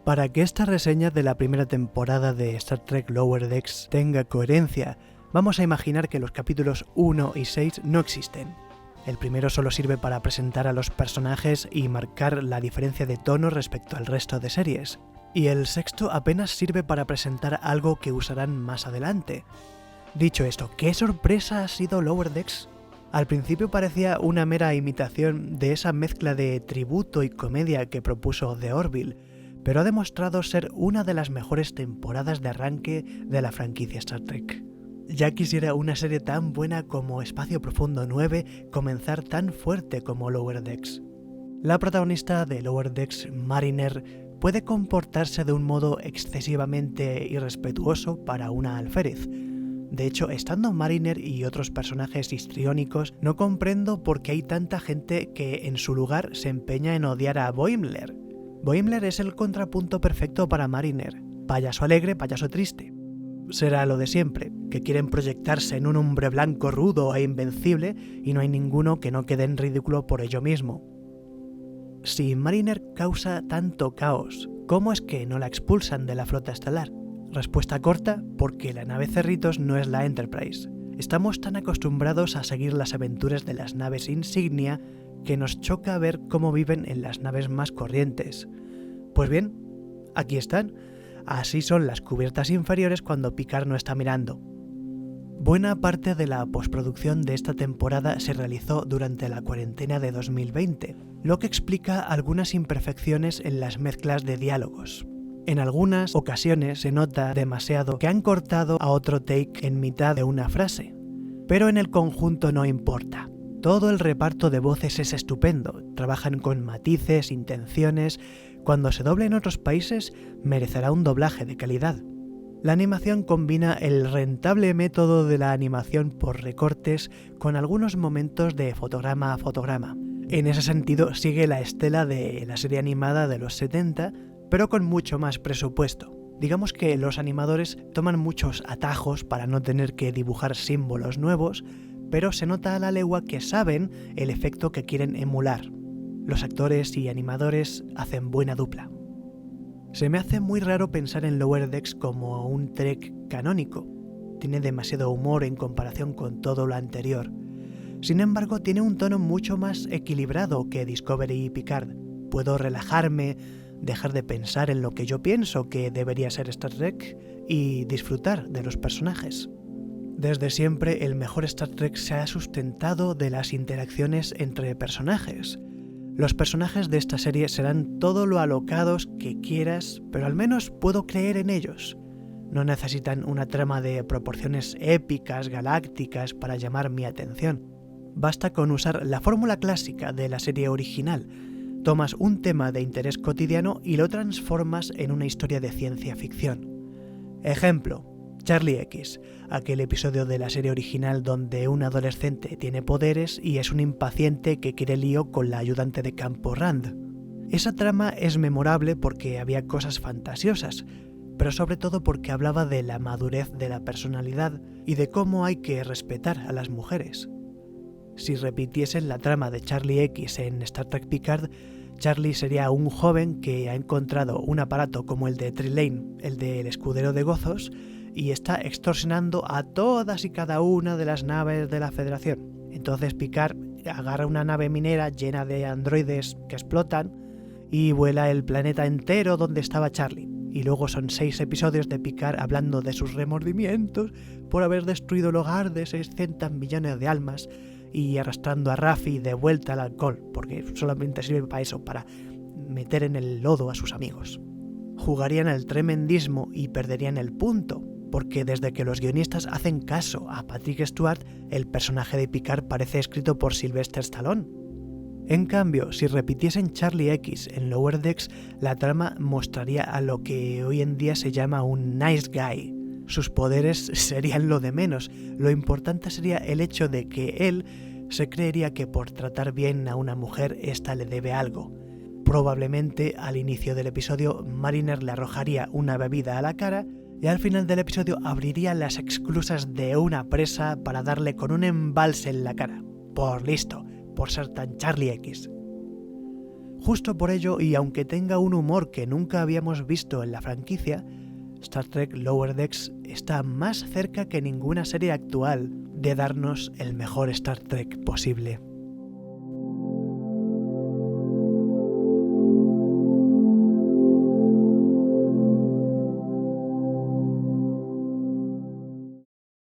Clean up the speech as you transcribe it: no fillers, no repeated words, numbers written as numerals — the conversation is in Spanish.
Para que esta reseña de la primera temporada de Star Trek Lower Decks tenga coherencia, vamos a imaginar que los capítulos 1 y 6 no existen. El primero solo sirve para presentar a los personajes y marcar la diferencia de tono respecto al resto de series. Y el sexto apenas sirve para presentar algo que usarán más adelante. Dicho esto, ¿qué sorpresa ha sido Lower Decks? Al principio parecía una mera imitación de esa mezcla de tributo y comedia que propuso The Orville, pero ha demostrado ser una de las mejores temporadas de arranque de la franquicia Star Trek. Ya quisiera una serie tan buena como Espacio Profundo 9 comenzar tan fuerte como Lower Decks. La protagonista de Lower Decks, Mariner, puede comportarse de un modo excesivamente irrespetuoso para una alférez. De hecho, estando Mariner y otros personajes histriónicos, no comprendo por qué hay tanta gente que en su lugar se empeña en odiar a Boimler. Boimler es el contrapunto perfecto para Mariner, payaso alegre, payaso triste. Será lo de siempre, que quieren proyectarse en un hombre blanco rudo e invencible y no hay ninguno que no quede en ridículo por ello mismo. Si Mariner causa tanto caos, ¿cómo es que no la expulsan de la flota estelar? Respuesta corta, porque la nave Cerritos no es la Enterprise. Estamos tan acostumbrados a seguir las aventuras de las naves insignia que nos choca ver cómo viven en las naves más corrientes. Pues bien, aquí están. Así son las cubiertas inferiores cuando Picard no está mirando. Buena parte de la postproducción de esta temporada se realizó durante la cuarentena de 2020, lo que explica algunas imperfecciones en las mezclas de diálogos. En algunas ocasiones se nota demasiado que han cortado a otro take en mitad de una frase, pero en el conjunto no importa. Todo el reparto de voces es estupendo, trabajan con matices, intenciones. Cuando se doble en otros países, merecerá un doblaje de calidad. La animación combina el rentable método de la animación por recortes con algunos momentos de fotograma a fotograma. En ese sentido, sigue la estela de la serie animada de los 70, pero con mucho más presupuesto. Digamos que los animadores toman muchos atajos para no tener que dibujar símbolos nuevos, pero se nota a la legua que saben el efecto que quieren emular. Los actores y animadores hacen buena dupla. Se me hace muy raro pensar en Lower Decks como un Trek canónico. Tiene demasiado humor en comparación con todo lo anterior. Sin embargo, tiene un tono mucho más equilibrado que Discovery y Picard. Puedo relajarme, dejar de pensar en lo que yo pienso que debería ser Star Trek y disfrutar de los personajes. Desde siempre, el mejor Star Trek se ha sustentado de las interacciones entre personajes. Los personajes de esta serie serán todo lo alocados que quieras, pero al menos puedo creer en ellos. No necesitan una trama de proporciones épicas, galácticas para llamar mi atención. Basta con usar la fórmula clásica de la serie original. Tomas un tema de interés cotidiano y lo transformas en una historia de ciencia ficción. Ejemplo, Charlie X, aquel episodio de la serie original donde un adolescente tiene poderes y es un impaciente que quiere lío con la ayudante de campo Rand. Esa trama es memorable porque había cosas fantasiosas, pero sobre todo porque hablaba de la madurez de la personalidad y de cómo hay que respetar a las mujeres. Si repitiesen la trama de Charlie X en Star Trek Picard, Charlie sería un joven que ha encontrado un aparato como el de Trelane, el del escudero de Gozos, y está extorsionando a todas y cada una de las naves de la Federación. Entonces Picard agarra una nave minera llena de androides que explotan y vuela el planeta entero donde estaba Charlie. Y luego son 6 episodios de Picard hablando de sus remordimientos por haber destruido el hogar de 600 millones de almas y arrastrando a Raffi de vuelta al alcohol, porque solamente sirve para eso, para meter en el lodo a sus amigos. Jugarían al tremendismo y perderían el punto, porque desde que los guionistas hacen caso a Patrick Stewart, el personaje de Picard parece escrito por Sylvester Stallone. En cambio, si repitiesen Charlie X en Lower Decks, la trama mostraría a lo que hoy en día se llama un nice guy. Sus poderes serían lo de menos, lo importante sería el hecho de que él se creería que por tratar bien a una mujer ésta le debe algo. Probablemente al inicio del episodio Mariner le arrojaría una bebida a la cara y al final del episodio abriría las esclusas de una presa para darle con un embalse en la cara. Por listo, por ser tan Charlie X. Justo por ello, y aunque tenga un humor que nunca habíamos visto en la franquicia, Star Trek Lower Decks está más cerca que ninguna serie actual de darnos el mejor Star Trek posible.